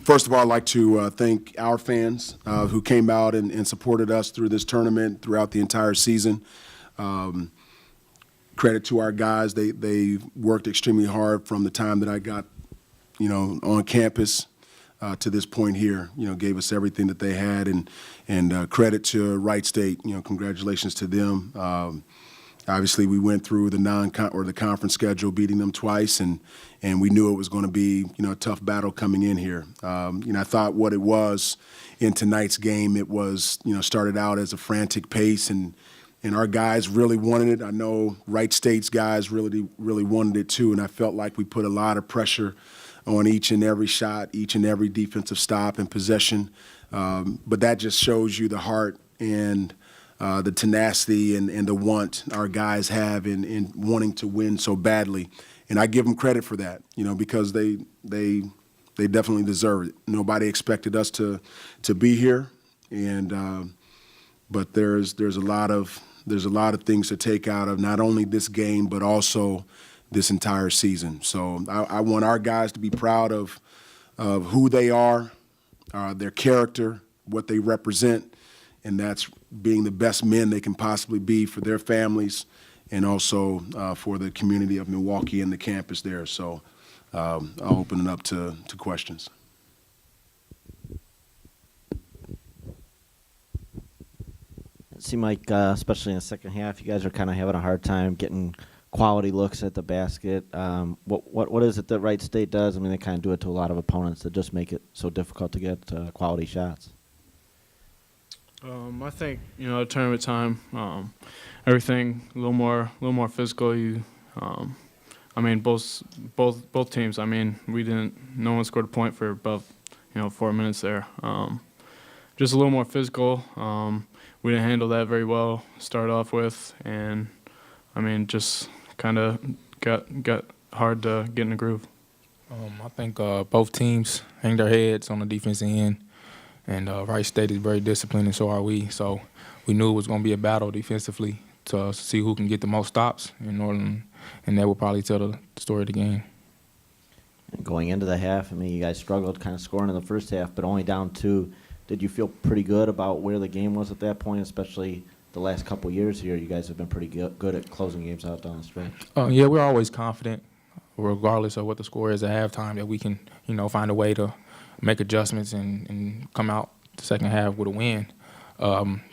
First of all, I'd like to thank our fans who came out and supported us through this tournament throughout the entire season. Credit to our guys. They worked extremely hard from the time that I got, on campus to this point here. Gave us everything that they had, and credit to Wright State. Congratulations to them. Obviously, we went through the conference schedule, beating them twice, and we knew it was going to be a tough battle coming in here. I thought what it was in tonight's game, it was started out as a frantic pace, and our guys really wanted it. I know Wright State's guys really wanted it too, and I felt like we put a lot of pressure on each and every shot, each and every defensive stop and possession. But that just shows you the heart and the tenacity and the want our guys have in wanting to win so badly. And I give them credit for that, because they definitely deserve it. Nobody expected us to be here, and but there's a lot of things to take out of not only this game but also this entire season. So I want our guys to be proud of who they are, their character, what they represent, and that's being the best men they can possibly be for their families and also for the community of Milwaukee and the campus there. So I'll open it up to questions. It seemed like, especially in the second half, you guys are kind of having a hard time getting quality looks at the basket. What is it that Wright State does? I mean, they kind of do it to a lot of opponents that just make it so difficult to get quality shots. I think tournament time, everything a little more physical. Both teams. No one scored a point for above 4 minutes there. Just a little more physical. We didn't handle that very well to start off with, and just kind of got hard to get in the groove. I think both teams hang their heads on the defensive end. And Wright State is very disciplined, and so are we. So we knew it was going to be a battle defensively to see who can get the most stops, and that will probably tell the story of the game. And going into the half, you guys struggled kind of scoring in the first half, but only down 2. Did you feel pretty good about where the game was at that point, especially the last couple of years here? You guys have been pretty good at closing games out down the stretch. Yeah, we're always confident, regardless of what the score is at halftime, that we can, find a way to make adjustments and come out the second half with a win.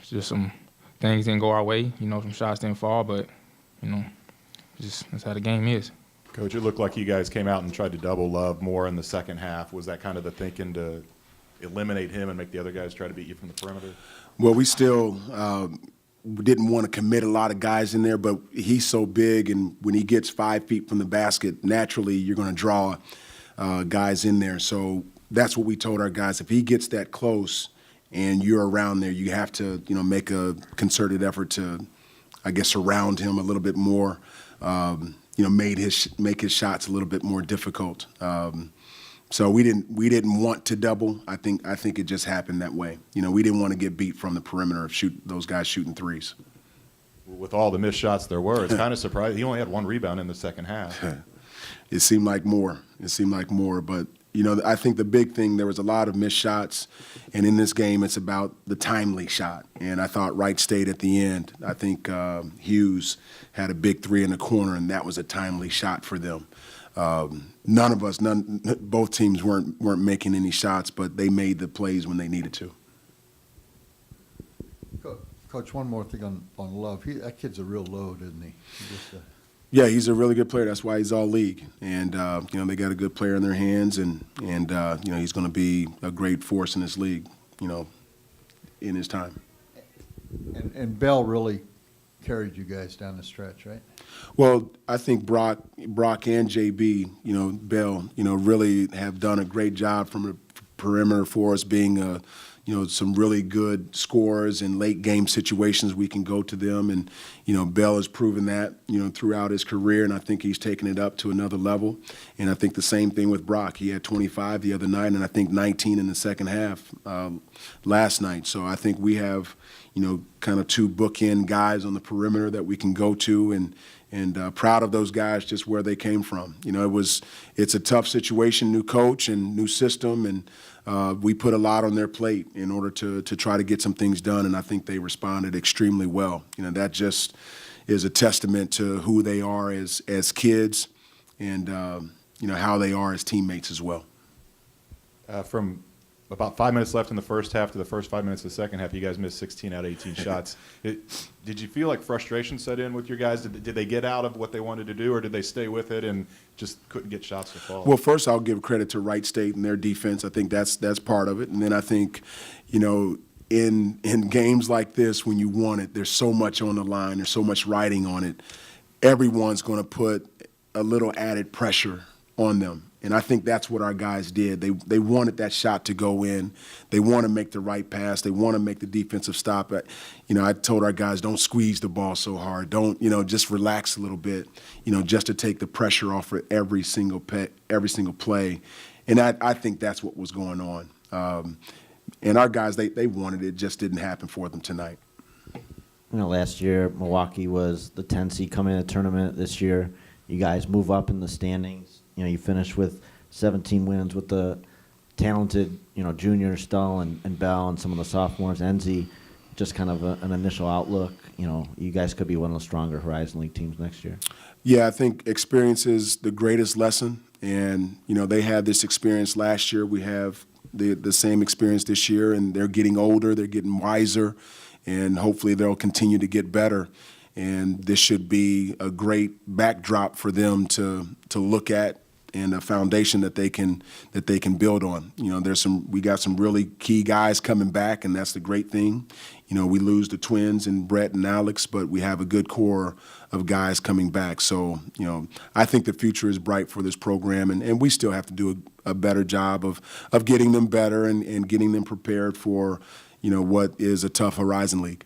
Just some things didn't go our way, some shots didn't fall, but, that's how the game is. Coach, it looked like you guys came out and tried to double Love more in the second half. Was that kind of the thinking to eliminate him and make the other guys try to beat you from the perimeter? Well, we still didn't want to commit a lot of guys in there, but he's so big, and when he gets 5 feet from the basket, naturally you're going to draw guys in there. So that's what we told our guys. If he gets that close and you're around there, you have to, make a concerted effort to, surround him a little bit more. Make his shots a little bit more difficult. So we didn't want to double. I think it just happened that way. We didn't want to get beat from the perimeter of those guys shooting threes. With all the missed shots there were, it's kind of surprising. He only had 1 rebound in the second half. It seemed like more. But I think the big thing, there was a lot of missed shots, and in this game it's about the timely shot. And I thought Wright State at the end, I think Hughes had a big 3 in the corner, and that was a timely shot for them. Both teams weren't making any shots, but they made the plays when they needed to. Coach, one more thing on Love. That kid's a real load, isn't he? Yeah, he's a really good player. That's why he's all league. And, they got a good player in their hands, and he's going to be a great force in this league, in his time. And Bell really carried you guys down the stretch, right? Well, I think Brock and JB, Bell, really have done a great job from the perimeter for us, being some really good scorers in late game situations. We can go to them, and Bell has proven that throughout his career, and I think he's taken it up to another level. And I think the same thing with Brock. He had 25 the other night, and I think 19 in the second half last night. So I think we have kind of two bookend guys on the perimeter that we can go to, and proud of those guys just where they came from. It's a tough situation, new coach and new system, and we put a lot on their plate in order to try to get some things done, and I think they responded extremely well. That just is a testament to who they are as kids, and how they are as teammates as well. From about 5 minutes left in the first half to the first 5 minutes of the second half, you guys missed 16 out of 18 shots. Did you feel like frustration set in with your guys? Did they get out of what they wanted to do, or did they stay with it and just couldn't get shots to fall? Well, first I'll give credit to Wright State and their defense. I think that's part of it. And then I think, in games like this, when you want it, there's so much on the line, there's so much riding on it. Everyone's going to put a little added pressure on them. And I think that's what our guys did. They wanted that shot to go in. They want to make the right pass. They want to make the defensive stop. I told our guys, don't squeeze the ball so hard. Don't, just relax a little bit, just to take the pressure off of every single play. And I think that's what was going on. And our guys, they wanted it. Just didn't happen for them tonight. Last year Milwaukee was the 10 seed coming in the tournament. This year, you guys move up in the standings. You finished with 17 wins with the talented, junior Stull and Bell and some of the sophomores, Enzi. Just kind of an initial outlook. You guys could be one of the stronger Horizon League teams next year. Yeah, I think experience is the greatest lesson. And, they had this experience last year. We have the same experience this year, and they're getting older, they're getting wiser, and hopefully they'll continue to get better. And this should be a great backdrop for them to look at, and a foundation that they can build on. We got some really key guys coming back, and that's the great thing. We lose the twins and Brett and Alex, but we have a good core of guys coming back. So, I think the future is bright for this program, and we still have to do a better job of getting them better and getting them prepared for, what is a tough Horizon League.